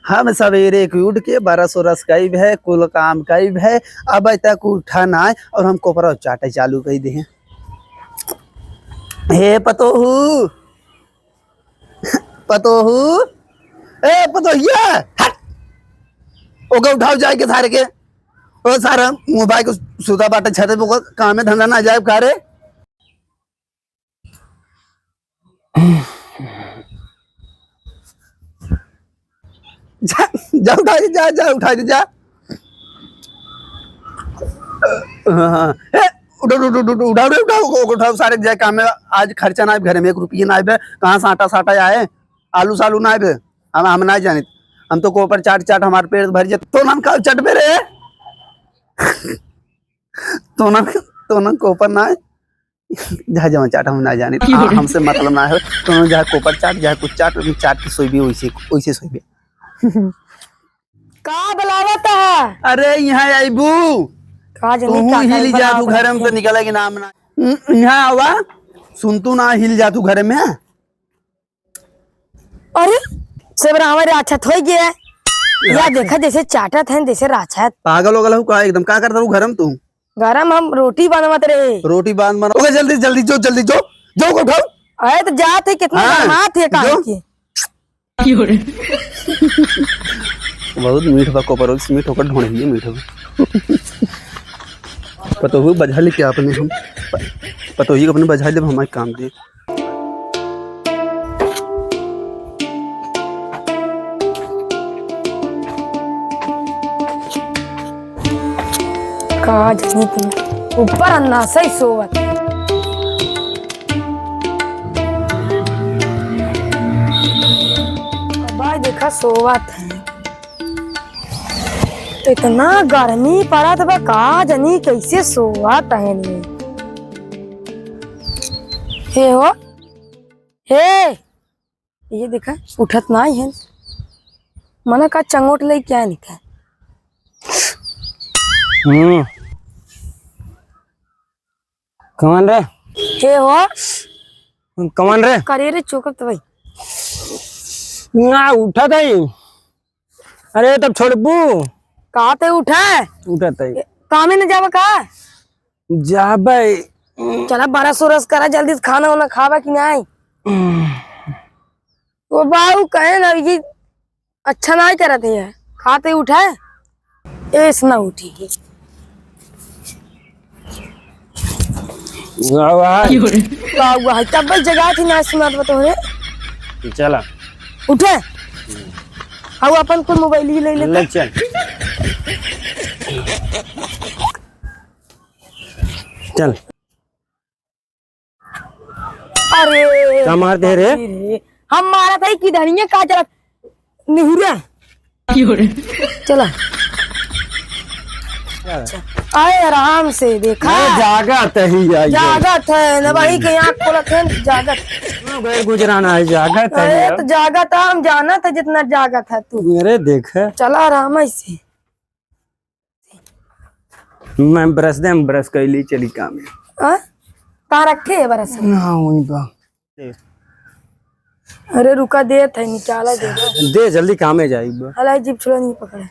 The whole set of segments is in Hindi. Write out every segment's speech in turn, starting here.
हम सवेरे की उठ के बरस उरस कई है, कुल काम कई है, अब तक उठा ना है और हम कोपरा चाटे चालू कर दे। हे पतोहू, पतोहू, ए पतोहिया, हट ओके उठाओ जाए के सारे के ओ सारा मोबाइल को सुधा बाटे छते पे काम में धंधा ना जाए कारे। जा जा उठा दे, जा जा उठा दे, जा। उठाओ उठाओ सारे जाए काम में। आज खर्चा ना घर में 1 रुपये ना आए, कहाँ से आटा साटा आए, आलू सालू ना आए, हम ना जाने। हम तो कोपर चाट चाट हमारे पेट भर जाए तो ना खाओ चट पे रे। तो ना कोपर ना है जहाँ जमा चाट हम ना जाने, हमसे मतलब ना है। तो जहाँ कोपर चाट जहाँ कुछ चाट चाट की सोई भी वैसे वैसे सोई भी। का बुलावत है? अरे यहाँ आईबू का तू हिल जा तू घर में तो निकलेगी नाम ना। यहाँ आवा सुन तू ना हिल जा तू घर में। अरे सेबर हमारे अच्छा थोई गया या देखा जैसे चाटत है जैसे राछत। पागल हो गया का एकदम का करता हूँ घर में तू? गरम हम रोटी बनवत रहे। रोटी बांध बना ओके जल्दी जल्दी जो जल्दी जो जो को उठाओ। अरे तो जात है कितना गरमात है काम की। बहुत मीठ बको पर मीठ होकर ढोने ही मीठ पतो हुई बजा ले क्या अपने हम पतो ही अपने बजा ले हमारे काम दे। का जानी तुम ऊपर अन्ना सही सोवत भाई देखा सोवत है। इतना गर्मी पड़ा था का जानी कैसे सोवत है नी। हे हो हे ये देखा उठत ना है मना का चंगोट ले क्या निका। कमान रे हे हो कमान रे करे रे चौकत भाई ना उठा था। अरे तब छोड़बू कहा ते उठा उठा था कामे न जावा का जा भाई। चला 12 करा जल्दी से खाना वाना खावा कि नहीं। वो बाबू कहे ना ये अच्छा नहीं करते है खाते उठा ऐस ना उठी। तब जगह थी ना सुनात बता रे चला उठे आओ अपन को मोबाइल ही ले ले चल चल। अरे क्या मारते रे? हम मारा था कि धनिया का चला निहुरा चला आए आराम से देखा जागत ही जागत है न भाई के यहाँ खोलत है जागत गुजराना है जागत है। तो जागत हम जाना था जितना जागत है तू मेरे देख चला आराम से। मैं ब्रश कर ली चली काम कहाँ रखे है बरस है। अरे रुका दे थे निकाला दे जल्दी काम है जाएगी हलाई जीप छोड़ा नहीं पकड़े।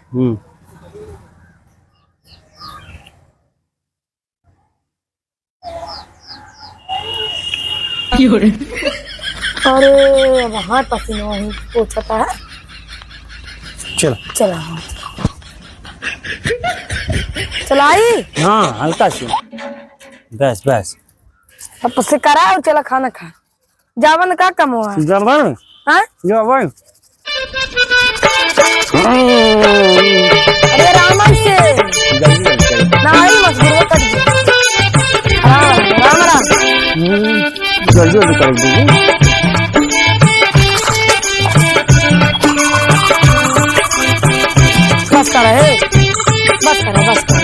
अरे वहाँ पसीना वहीं पोछता है। चलो चला चलाई हाँ हल्का से बस बस अब से करा और चला खाना खा जावन का कम हुआ जबर हाँ जबर। अरे रामन से नहीं मजबूर कर दी। हाँ राम राम जल्दी जल्दी कर दीजिए। बस कर बस कर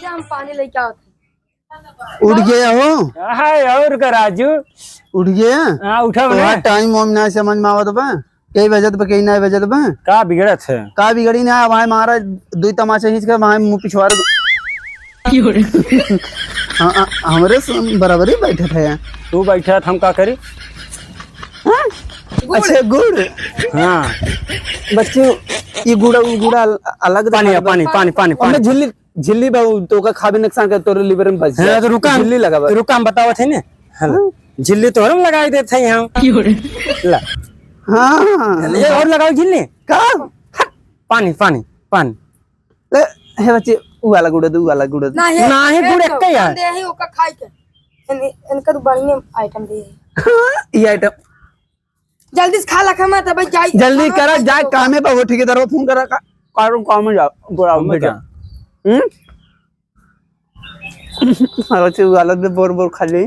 हम पानी लेके आओ उठ गया हो हाय और का राजू उठ गए हैं? हाँ उठा तो बने टाइम वाइम ना समझ में आवत बा कई बजत बा कई ना बजत बा का बिगड़त है का बिगड़ी ना वहां मारा दो तमाचा खींच के वहां मुंह पिछवाड़ हमरे बराबर ही बैठे थे यहाँ। तू बैठा था, हम का करी। हाँ? अच्छा गुड़ हाँ बच्चे ये गुड़ा गुड़ा अलग पानी पानी पानी पानी और मैं झिल्ली झिल्ली बाबू तो का खाबे नुकसान कर तोरे लिवर में बच है तो रुका झिल्ली लगा बा रुका हम बतावत है ने झिल्ली तो हम लगाई देते हैं यहाँ ला हाँ ये और लगाओ झिल्ली का पानी पानी पानी ले हे बच्चे उ वाला गुड़ा दू वाला गुड़ा ना है ना है गुड़ एक यार दे है ओका खाई के इनका तो बढ़िया आइटम दे ये आइटम जल्दी से खा लखा मत भाई जाई जल्दी करा जाए कामे पे वो ठेकेदार फोन करा कारो काम में जाओ बुरा बेटा बच्चे वाला दे बोर बोर खा ले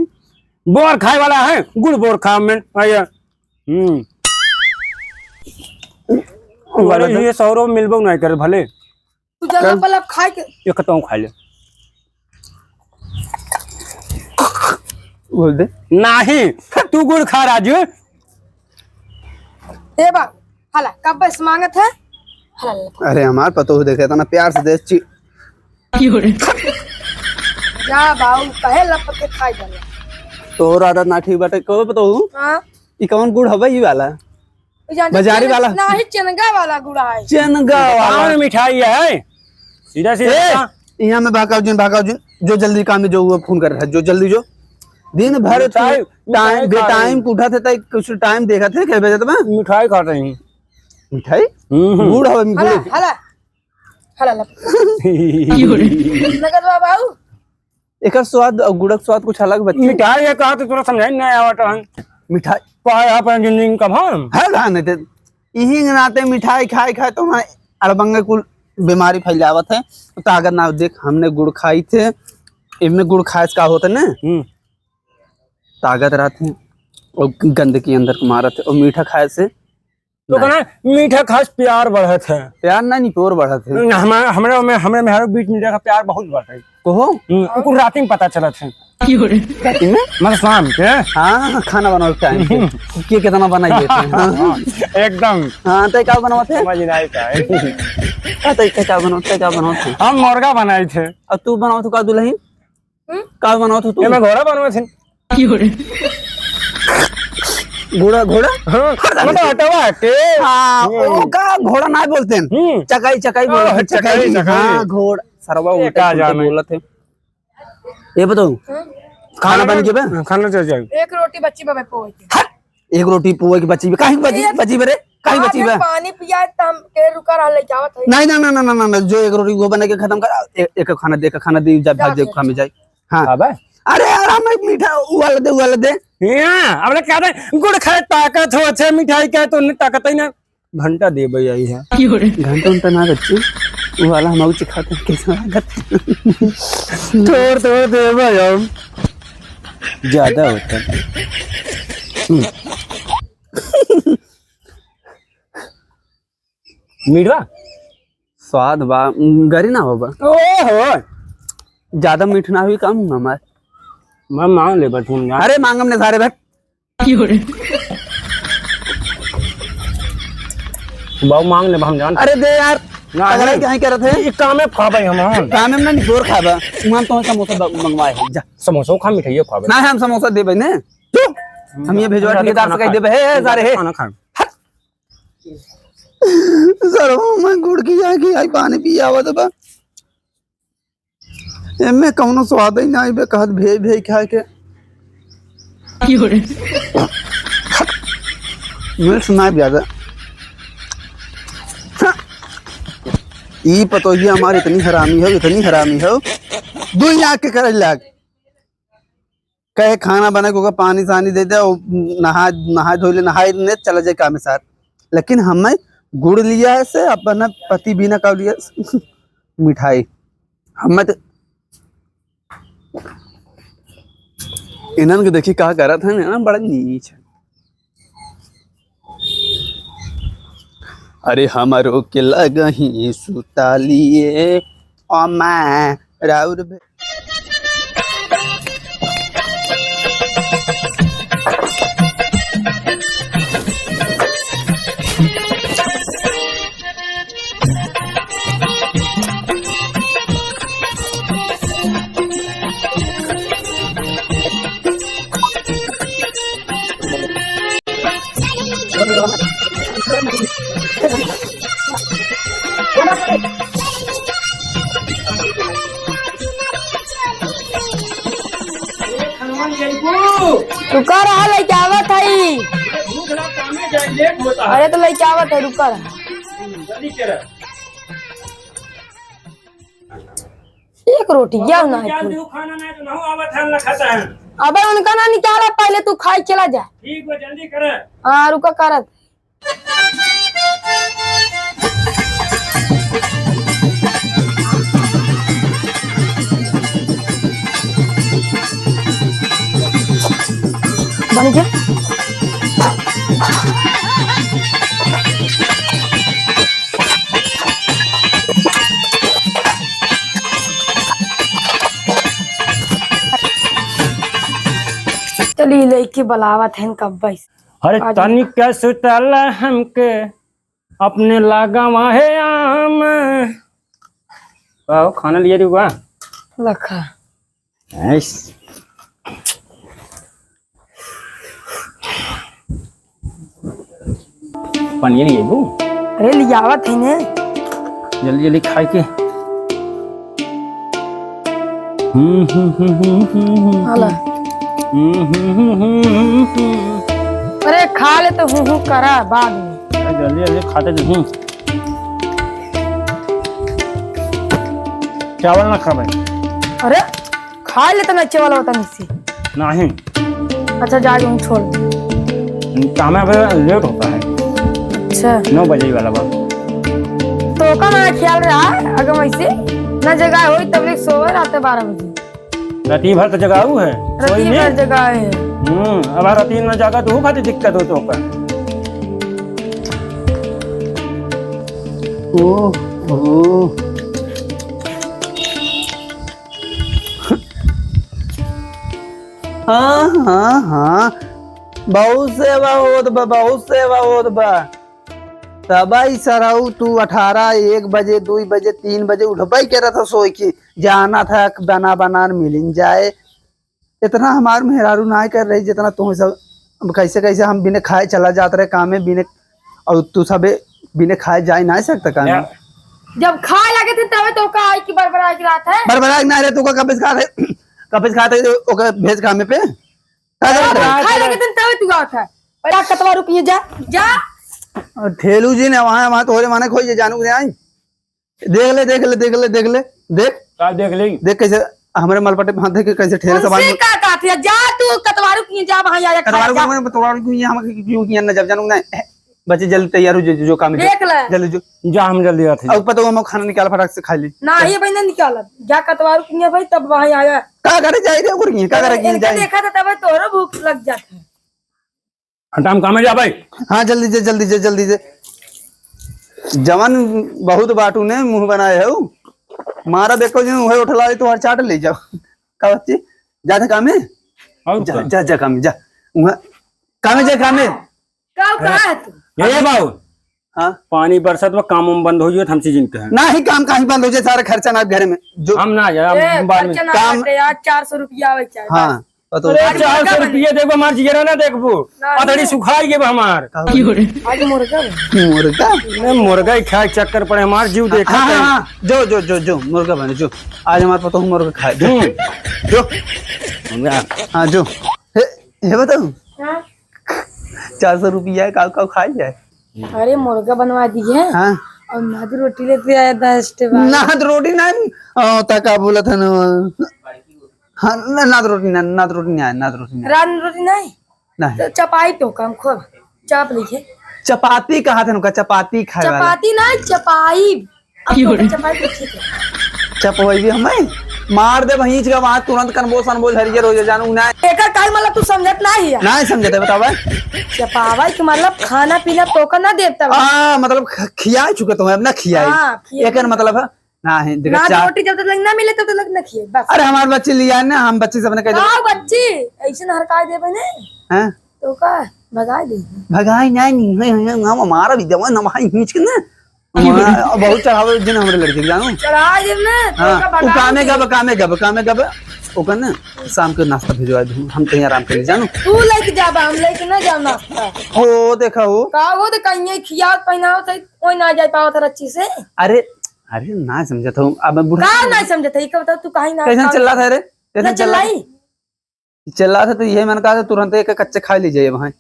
बोर खाए वाला है गुड़ बोर खा में आया ये 100 रुपये मिलबो नहीं करे भले तू जल्दी पहले खाई के ये खत्म खा ले बोल दे नहीं तू गुड़ खा राजू ए बा हला कब बस मांगत है हला अरे हमार पतो देखे था ना प्यार से दे जा बाऊ कहे लपट के खाई जाला तो आदत ना ठीक बाटे कहो पतो हां ई कौन गुड़ हवा ई वाला बाजारी वाला ना ही चनगा वाला गुड़ा है चनगा वाला में मिठाई है सीधा सीधा यहाँ में भागाओ जिन जो जल्दी काम में जो हुआ फोन कर रहा है जो जल्दी जो दिन भर टाइम उठा थे कुछ टाइम देखा थे क्या बजे तुम्हें मिठाई खा रही हूँ मिठाई गुड़ हवा में हला हला हला लगत बा बाऊ एक स्वाद और गुड़ का स्वाद कुछ अलग बच्चे मिठाई है कहा तो थोड़ा समझाई नहीं आवत मिठाई पाया पर जिंदगी का भान है ना ते यही नाते मिठाई खाए खाए तो ना अड़बंगे कुल बीमारी फैलावत है तो ताकत ना देख हमने गुड़ खाई थे इनमें गुड़ खाए का होता ना ताकत रहते और गंदगी अंदर को मारत है और मीठा खाए से तो कहना मीठा खास प्यार बढ़त है प्यार ना नहीं प्योर बढ़त है हमारे में हर बीच मीठा का प्यार बहुत बढ़ता है कहो उनको रात में पता चला था राती में मतलब शाम के हाँ खाना बनाओ टाइम के कितना बनाई देते हैं हाँ। एकदम हाँ तो क्या बनाते समझ नहीं पाए क्या बनाते हम मुर्गा बनाए थे अब तू बनाओ तो का दुल्हन का बनाओ तो तू मैं घोड़ा बनवा थे घोड़ा घोड़ा मतलब हटवा के हाँ ओ का घोड़ा ना बोलते हैं चकाई चकाई बोलते हैं चकाई हाँ घोड़ा सरवा उल्टा बोलत है ये बताओ खाना बन के खाना चाहिए एक रोटी बच्ची बे पोए के एक रोटी पुआ की बची काहे बची बरे काहे बची बे पानी पिया त हम के रुका रह ले जावत है नहीं ना ना ना ना ना जो एक रोटी वो बना के खत्म कर एक खाना दे जा भाग दे खा में जाए हां अबे अरे यार हमें मीठा वाला दे हां अब क्या दे गुड़ खाए ताकत हो अच्छा मिठाई का तो नहीं ताकत ही ना घंटा दे भई आई है घंटा उनता ना बच्ची वो वाला हम उच खाते कैसा तोड़ दे भाई हम ज्यादा होता है मीठा स्वाद बा गरी ना होबा ओहो ज्यादा मीठ ना हुई काम हमार मैं मांग ले बचूं यार अरे मांगम ने सारे बैठ बाबू मांग ले हम जान अरे दे यार ना अगर क्या कह रहे थे ये काम है खा भाई हम काम में नहीं जोर खाबा हम तो समोसा मंगवाए हैं जा समोसा खा मिठाई खा ना हम समोसा दे बने हम ये भेजवा ठेकेदार से कह दे हे सारे हे खाना खा सर मैं गुड़ की जाएगी आई पानी पी आवत बा एमे कौनो स्वाद ही नहीं बे कहत भेज खा के मिल सुना ज्यादा ई पतो ये हमारी इतनी हरामी हो दो लाख के कर लाख कहे खाना बना को पानी सानी दे दे और नहा धो ले नहाए ने चला जाए काम साथ लेकिन हमें गुड़ लिया है से अपना पति भी ना कर लिया मिठाई हमें तो इन्हन के देखी कहा करा था ना बड़ा नीच अरे हमारो के लगही सुतालिए और मैं राउर रुका रहा लेके आवत है। अरे तो लेके आवत है, रुका रहा। एक रोटी क्या ना है तू? खाना नहीं तो ना आवत है ना खाता है। अबे उनका ना निकाला, पहले तू खाई चला जा। ठीक है जल्दी करे। हाँ रुका करत। बन गया। चलिए लेके बलावत है कब बैस। अरे तनिक के सुतल हमके अपने लागा वाहे आम। आओ खाना लिए रुआ लखा। पनीर लिए बू अरे लियावत है ने। जल्दी जल्दी खाए के। हाला। अरे खा ले तो हूँ करा बाद में। जल्दी जल्दी खाते नहीं। चावल ना खा भाई। अरे खा ले तो ना चावल होता नहीं। नहीं अच्छा जाके हूँ छोड़। काम है लेट होता है। अच्छा 9 बजे वाला बात। तो का ना ख्याल रहा अगर वैसे ना जगह हुई तब ले सोवे रात 12 बजे। राती भर तो जगाऊ है। राती भर जगह है। अब राती न जागा तो खाती दिक्कत हो तो का। ओह हाँ हाँ हाँ, बहुत सेवा होत बा, बहुत सेवा होत बा। तबाई सराऊ तू 18 1 बजे 2 बजे 3 बजे उठबाई के रहा सोई की जाना था बना बना मिल जाए। इतना हमार मेहरारू ना कर रही जितना तुम सब। कैसे कैसे हम बिना खाए चला जाते रहे काम में बिना, और तू सब बिना खाए जा ही ना सकता काम में। जब खाए लगे थे तब तो का आई की बरबरा की रात है। बरबरा ना रहे तू का कबिस खाते कबिस खाते ओके भेज खामे पे खाए लगे थे तब तू आत है। पहला कतवा रुकिए जा जा। ठेलू जी ने वहां तोरे माने खोई जानू के आई। देख ले देख ले देख ले देख ले देख का देख ले देख कैसे हमारे मलपटे में हाथ दे के कैसे ठेले उनसे का काट जा तू कतवारू की जा वहां जा तोड़वारू क्यों हम क्यों किया ना जब जानू ना बच्चे जल्दी तैयार हो जो काम देख ले। जल्दी जो जा हम जल्दी आते। अब पता हम खाना निकाल फटाक से खा ली ना ये भाई ना निकाल जा कतवारू की भाई तब वहां आया। का करे जाई रे गुरगी का करे इनका जाई। देखा था तब तोरो भूख लग जाता है। हटाम काम जा भाई। हाँ जल्दी से जल्दी से जल्दी से। जवान बहुत बाटू ने मुंह बनाए है मारा देखो जी वही उठला तो हर चाट ले जाओ का बच्ची जा था कामे जा जा जा कामे जा कामे जा कामे का है तू ये बाबू। हाँ पानी बरसात में काम बंद हो जाए हम सीजन के हैं ना ही काम कहीं बंद हो जाए सारा खर्चा ना घर में जो हम ना जाए बाद में काम यार 400 रुपया आवे चाहिए। हाँ तो 400 रुपये देखो हमार जिगरा ना देखबो अतड़ी सुखाई के हमार आज मुर्गा मुर्गा मुर्गा ही खाए चक्कर पड़े हमार जीव देखा हाँ हाँ जो जो जो जो मुर्गा बने जो आज हमारे पता हूँ मुर्गा खाए जो हाँ जो हे बताऊ 400 रुपया का खाई जाए। अरे मुर्गा बनवा दिए हाँ और नाद रोटी लेते आया 10 टेबल। नाद रोटी नहीं तका बोला था ना। हाँ नाद रोटी नहीं नाद रोटी नहीं नाद रोटी नहीं रान रोटी नहीं नहीं तो चपाई तो कम खूब चाप लिखे चपाती कहा था उनका चपाती खाए वाला चपाती नहीं चपाई। अब तो चपाई तो ठीक है। चपवाई भी हमें मार दे भैंस का वहां तुरंत कनबोस अनबोस हरियर हो जाए जानू ना एकर काल मतलब तू समझत नहीं है। ना समझते बतावा चपावा के मतलब खाना पीना टोकन ना देता है। हाँ मतलब खिया चुके तुम्हें अब ना खियाई हाँ, खियाई। एक मतलब है ना है देखो ना चार रोटी जब तक ना मिले तब तक ना खिए बस। अरे हमारे बच्चे लिया है ना हम बच्चे सबने कह हाँ बच्ची ऐसे हरकाय दे बने हैं तो का भगा दे। भगाई नहीं हमारा भी जवान नमाई खींच के ना बहुत चढ़ावे दिन हमरे लड़के के जानू। चढ़ा दे ना हाँ तो वो कामे गब ओकर ना शाम के नाश्ता भिजवा दूं, हम कहीं आराम कर ले जानू। तू लेके जाबा, हम लेके ना जाना नाश्ता। हो देखा हो का वो तो कहीं खिया पहनाओ तो कोई ना जा पाओ था अच्छी से। अरे अरे ना समझता हूँ अब मैं बुढ़ा का नहीं समझता है, बता तू कहीं ना कैसे चल रहा था रे, ना कैसे चल रहा था? चल रहा था तो ये मैंने कहा था तुरंत एक कच्चे खा लीजिए वहाँ।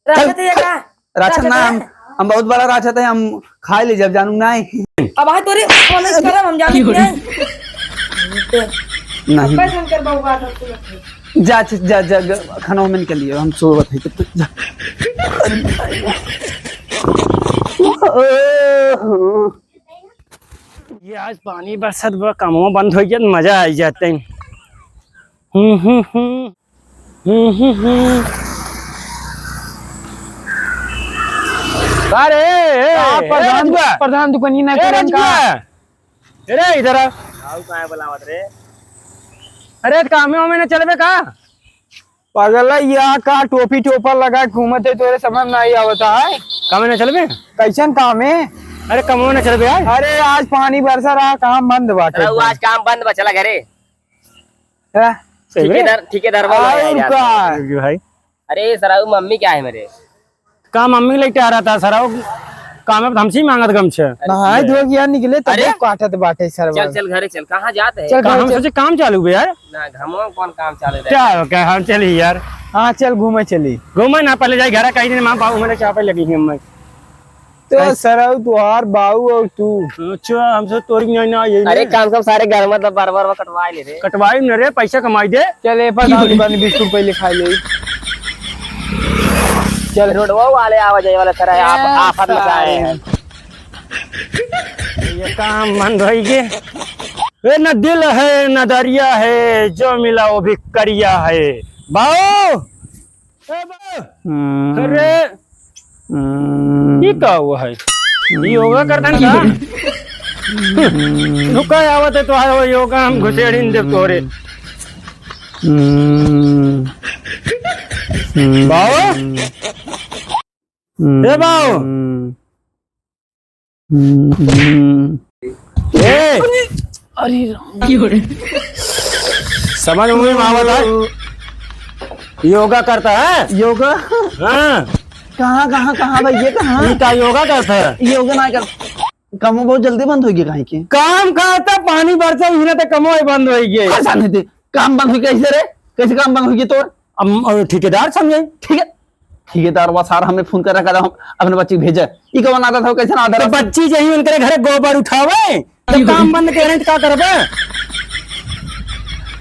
रात है का राशन ना हम बहुत बड़ा राशन है, हम खा लीजिए अब जानू नहीं। अब आ तोरे कॉलेज करम हम जाने की नहीं पैसा कर बहुआ तो जा जा जा खाना में के लिए हम सोवत है तो जा। ये आज पानी बरसत बा, कामों बंद हो गया, मजा आ जाते हैं। अरे प्रधान दुकानी ना करें का। अरे इधर आ। अरे कामे वामे ना चलबे का? पागल या का टोपी टोपर लगा घूमत है, तोरे समझ नहीं आवता है। कामे ना चलबे? कैसन काम है? अरे कमो ना चलबे यार। अरे आज पानी बरसा रहा, काम बंद बाटे। आज काम बंद बा, चला घरे। हैं? ठेकेदार बोल रहा है और यार। का? भाई अरे सराऊ मम्मी क्या है मेरे? का मम्मी लेके आ रहा था सराव, काम में हमसे ही मांगत गमछे। नहाए धो गया निकले तब अरे! काटत बाटे सर। चल चल घरे चल, कहाँ जाते चल हैं? हम सोचे काम चालू है यार। ना घमो कौन काम चालू है? क्या हो क्या, हम चली यार। हाँ चल घूमे चली। घूमे ना, पहले जाए घर कहीं दिन माँ बाबू मेरे चापे लगी है मैं। तो सरऊ तुहार बाऊ और तू अच्छा हमसे तोरी ना ये अरे काम सब सारे घर मतलब बार बार कटवा ले रे। कटवाई न रे, पैसा कमाई दे। चले प्रधान दुकान 20 रुपए ले खाई ले। चल रोडवा वाले आवाजाई वाले तरह आप आफत मचाए हैं। ये काम बंद हो गए। ये न दिल है न दरिया है, जो मिला वो भी करिया है। बाओ अरे ये क्या हुआ है? ये योगा करता का? रुका आवत है तो योगा हम घुसेड़ी दे तोरे। बाओ ए बाओ ए समझ में आवत है? योगा करता है योगा हाँ। कहाँ कहाँ कहाँ भाई, ये कहाँ ये क्या योगा करता है? योगा ना कर, काम बहुत जल्दी बंद होगी कहीं की। काम करता पानी बरसा हुई तो कमो बंद हो गई। ऐसा नहीं थे, काम बंद हुई कैसे रे, कैसे काम बंद होगी? तो अब ठेकेदार समझे? ठीक है, ठेकेदार वो सारा हमें फोन कर रखा था, हम अपने बच्चे भेजा ये कौन आता था, कैसे ना आता तो था? बच्ची चाहिए उनके घरे गोबर उठावे तो काम बंद कह रहे क्या करबे?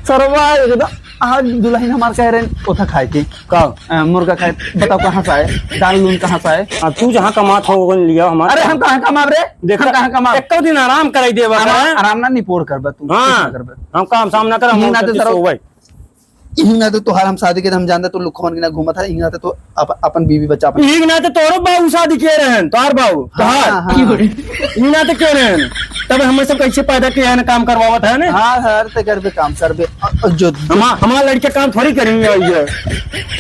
सरवा एकदम आज दुल्हन हमारे कह रहे हैं ओथा खाए के का मुर्गा खाए, बताओ कहाँ से आए, दाल लून कहाँ से आए? तू जहाँ कमात हो वो लिया हमारे। अरे हम कहाँ कमाब रे, देखा कहाँ कमाब? एक दिन आराम कराई देवा आराम ना निपोर करबा तू। हाँ हम काम सामना कर यही हम नाते जल्दी सरो- सोवे। यही ना तो तुहार हम शादी के हम जानते तो लुखवन के ना घूमा था, यही ना तो अपन बीवी बच्चा अपन। यही ना तो तोरो बाबू शादी के रहे तोहार बाबू तोहार यही ना तो के रहे तब हम सब कैसे पैदा किया है ना काम करवावत है ना। हाँ सर ते करबे काम करबे जो हमारा लड़के काम थोड़ी करेंगे ये।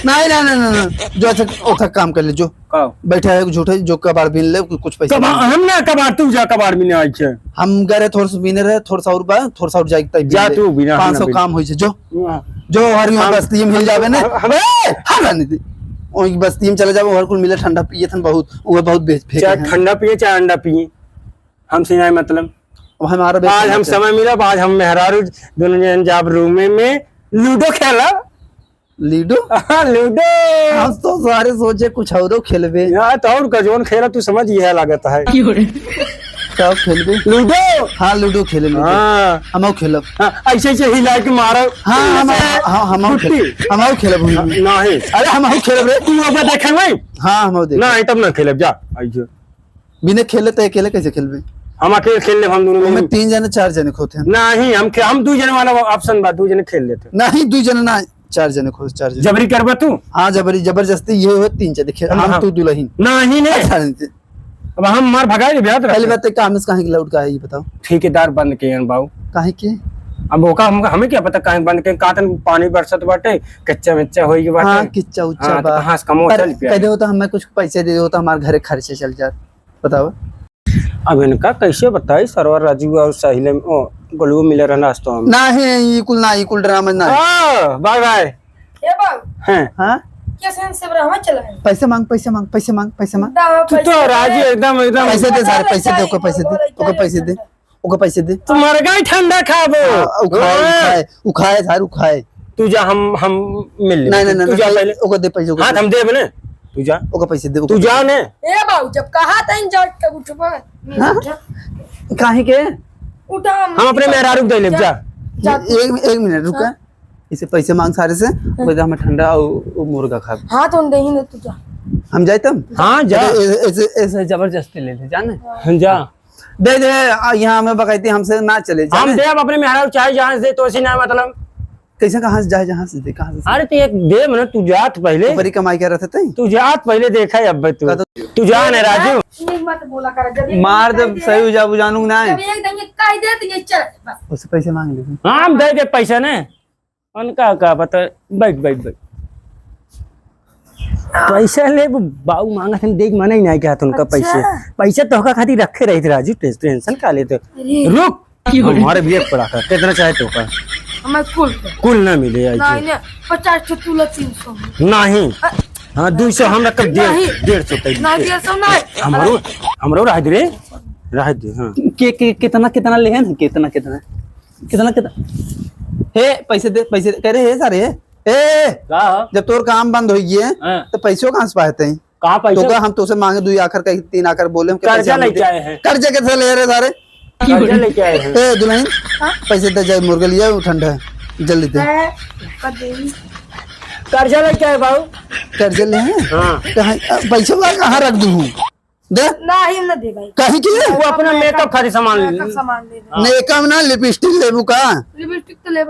नहीं नहीं नहीं नहीं जो अच्छा ओथा काम कर ले, जो बैठा है झूठे जो कबाड़ बीन ले कुछ पैसा हम ना कबाड़, तू जा कबाड़ में आई छे। हम गए थोड़ा सा बीने रहे, थोड़ा सा और बा थोड़ा सा और जाए जा तू बिना 500 काम होई छे जो जो हर यहाँ बस्ती में मिल जावे ना हमें हाँ नहीं ओई बस्ती में चले जावे, हर कुल मिले ठंडा पिए थन बहुत, वो बहुत बेच फेंके चाहे हैं। ठंडा पिए चाहे अंडा पिए हमसे नहीं मतलब। अब हमारा बेच आज हम समय मिला, आज हम मेहरारू दोनों जन जाब रूम में लूडो खेला। लीडो लूडो हम तो सारे सोचे कुछ और खेलबे, यार तो और कजोन खेला तू समझ ये लागत है तब खेलबे लूडो। हाँ लूडो खेले लूडो हाँ हम खेलब। ऐसे ऐसे हिला के मारो। हाँ हम खेलब नहीं अरे हम खेलब रे, तू अब देखे भाई हाँ हम देख नहीं तब ना खेलब जा आइए। बिना खेले तो अकेले कैसे खेलबे? हम अकेले खेल ले, हम दोनों हमें 3 जने 4 जने खोते हैं। नहीं हम 2 जने वाला ऑप्शन बा, 2 जने खेल लेते। नहीं 2 जने ना 4 जने खोते, 4 जने जबरी करबा तू? हाँ जबरदस्ती ये हुए 3 जने खेल, हम तू दुल्हन नहीं नहीं। अब हम मार भगाए ब्याह पहली बात तो काम कहाँ की लौट का है ये बताओ? ठेकेदार बंद किए बाबू काहे के? अब ओका हमें क्या पता कहीं बंद के कातन पानी बरसत बाटे कच्चा मिच्चा होई के बाटे। हाँ किच्चा उच्चा हाँ, तो बा कहाँ से कमो चल पिया। कह दे होता हमें कुछ पैसे दे दे होता हमारे घरे खर्चे चल जात, बताओ। अब इनका कैसे बताई सरवर राजू और साहिल में ओ गोलू मिले रहना नाश्ता में नहीं ई कुल ड्रामा ना बाय बाय ए बाबू हैं हाँ क्या सेंस से रहा चला है पैसे मांग पैसे मांग पैसे मांग पैसे मांग तू तो राजू एकदम एकदम पैसे दे सारे पैसे दे ओके पैसे दे ओके पैसे दे ओके पैसे दे तू मर गई ठंडा खाबो उखाए उखाए सारे उखाए तू जा हम मिल ले नहीं नहीं तू जा पहले ओके दे पैसे हां हम देब ने तू जा ओके पैसे दे तू जा ने ए बाबू जब कहा था इन जट तब उठबा काहे के उठा हम अपने मेहरारू दे ले जा एक मिनट रुका इसे पैसे मांग सारे से बता हमें ठंडा और मुर्गा खा हाँ तो दे ही ना तू जा हम जाए तब हां जा ऐसे ऐसे जबरदस्ती ले ले जाने जा दे दे यहाँ हमें बकायती हमसे ना चले हम देब अपने मेहरारू चाहे जहां से तो सी ना मतलब कैसे कहाँ से जाए जहाँ से दे कहाँ से अरे तो एक देब ना तू जात पहले बड़ी कमाई क्या रहते थे तू जात पहले देखा है अब तू जा ने राजू एक मत बोला कर जब मार जब सही हो जाबू जानू ना जब एक दिन ये कह दे तो ये चल बस उससे पैसे मांग ले हाँ हम दे दे पैसा ने उनका का बता बैठ बैठ बैठ पैसा ले बाऊ मांगा थे देख माने ही नहीं क्या था उनका पैसे पैसा तो का खातिर रखे रही थे राजू टेंशन का लेते रुक हमारे भी एक पड़ा था कितना चाहे तो का हमें कुल ना मिले नहीं नहीं 50 तो तू 300 नहीं हाँ 200 हम रख 150 नहीं 150 नहीं हमरो रह दे रह दे हाँ कितना कितना ले हैं कितना कितना कितना कितना हे पैसे दे कह रहे हे सारे ए जब तोर काम बंद हो गए तो पैसों कहाँ से पाते हैं कहाँ पैसा तो हम तो से मांगे 2 आकर कहीं 3 आकर बोले कर्जा लेके आए हैं कर्जे कैसे ले रहे सारे कर्जा लेके आए हैं ए दुल्हन पैसे दे जाए मुर्गा लिया ठंडा है जल्दी दे कर्जा लेके आए बाबू कर्जे ले हैं कहाँ पैसे कहाँ रख दूँ दे नहीं ना दे भाई कहीं की वो अपना मेकअप खातिर सामान ले सामान ले मेकअप ना लिपस्टिक लेबू का लिपस्टिक तो ले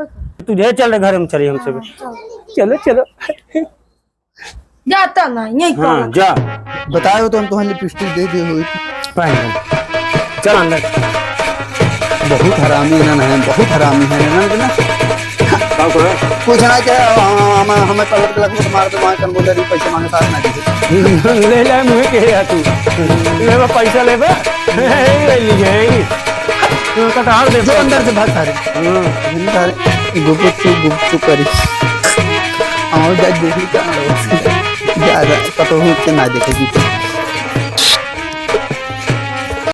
तुझे चल घर में चलिए हमसे चलो चलो जाता ना यही हाँ जा बताओ तो हम तुम्हें लिपस्टिक दे दे हुई पहन चल अंदर बहुत हरामी है ना बहुत हरामी है ना कुछ ना क्या हमें पलट के लगभग मार दो वहाँ कर बोले पैसे मांगे साथ ना दे ले ले मुझे कह तू ले पैसा ले ले लीजिए कटार दे जो अंदर से भाग सारे गुप करी और जा देखी क्या ज्यादा पता हो कि ना देखेगी